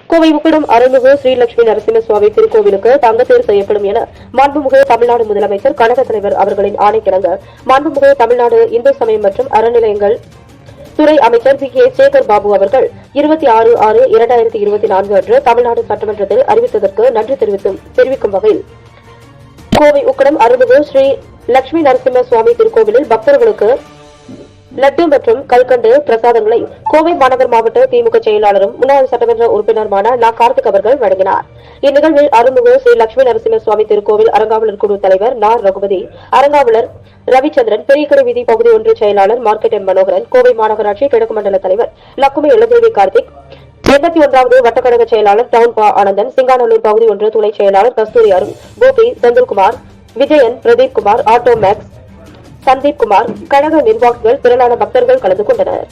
கோவை உக்கடம் அருள்மிகு ஸ்ரீ லட்சுமி நரசிம்ம சுவாமி திருக்கோவிலுக்கு தங்கத்தேர் செய்யப்படும் என மாண்புமிகு தமிழ்நாடு முதலமைச்சர் கழக தலைவர் அவர்களின் ஆணைக்கிணங்க மாண்புமிகு தமிழ்நாடு இந்து சமயம் மற்றும் அறநிலையங்கள் துறை அமைச்சர் கே சேகர் பாபு அவர்கள் 26/6/2024 அன்று தமிழ்நாடு சட்டமன்றத்தில் அறிவித்ததற்கு நன்றி தெரிவிக்கும் வகையில் கோவை உக்கடம் அருள்மிகு ஸ்ரீ லட்சுமி நரசிம்ம சுவாமி திருக்கோவிலில் பக்தர்களுக்கு லட்டு மற்றும் கல்கண்டு பிரசாதங்களை கோவை மாநகர் மாவட்ட திமுக செயலாளரும் முன்னாள் சட்டமன்ற உறுப்பினருமான நா கார்த்திக் அவர்கள் வழங்கினார். இந்நிகழ்வில் அருள்மிகு ஸ்ரீ லட்சுமி நரசிம்ம சுவாமி திருக்கோவில் அறங்காவலர் குழு தலைவர் நா ரகுபதி, அறங்காவலர் ரவிச்சந்திரன், பெரியக்கடை வீதி பகுதி ஒன்று செயலாளர் மார்க்கெட் எம் மனோகரன், கோவை மாநகராட்சி கிழக்கு மண்டல தலைவர் லக்குமி இளதேவி கார்த்திக், 81வது வட்டக்கழக செயலாளர் டவுன் பா ஆனந்தன், சிங்காநல்லூர் பகுதி ஒன்று துணை செயலாளர் கஸ்தூரி அருண், கோபி, செந்தில்குமார், விஜயன், பிரதீப் குமார், ஆட்டோ மேக்ஸ், சந்தீப் குமார், கழக நிர்வாகிகள், திரளான பக்தர்கள் கலந்து கொண்டனர்.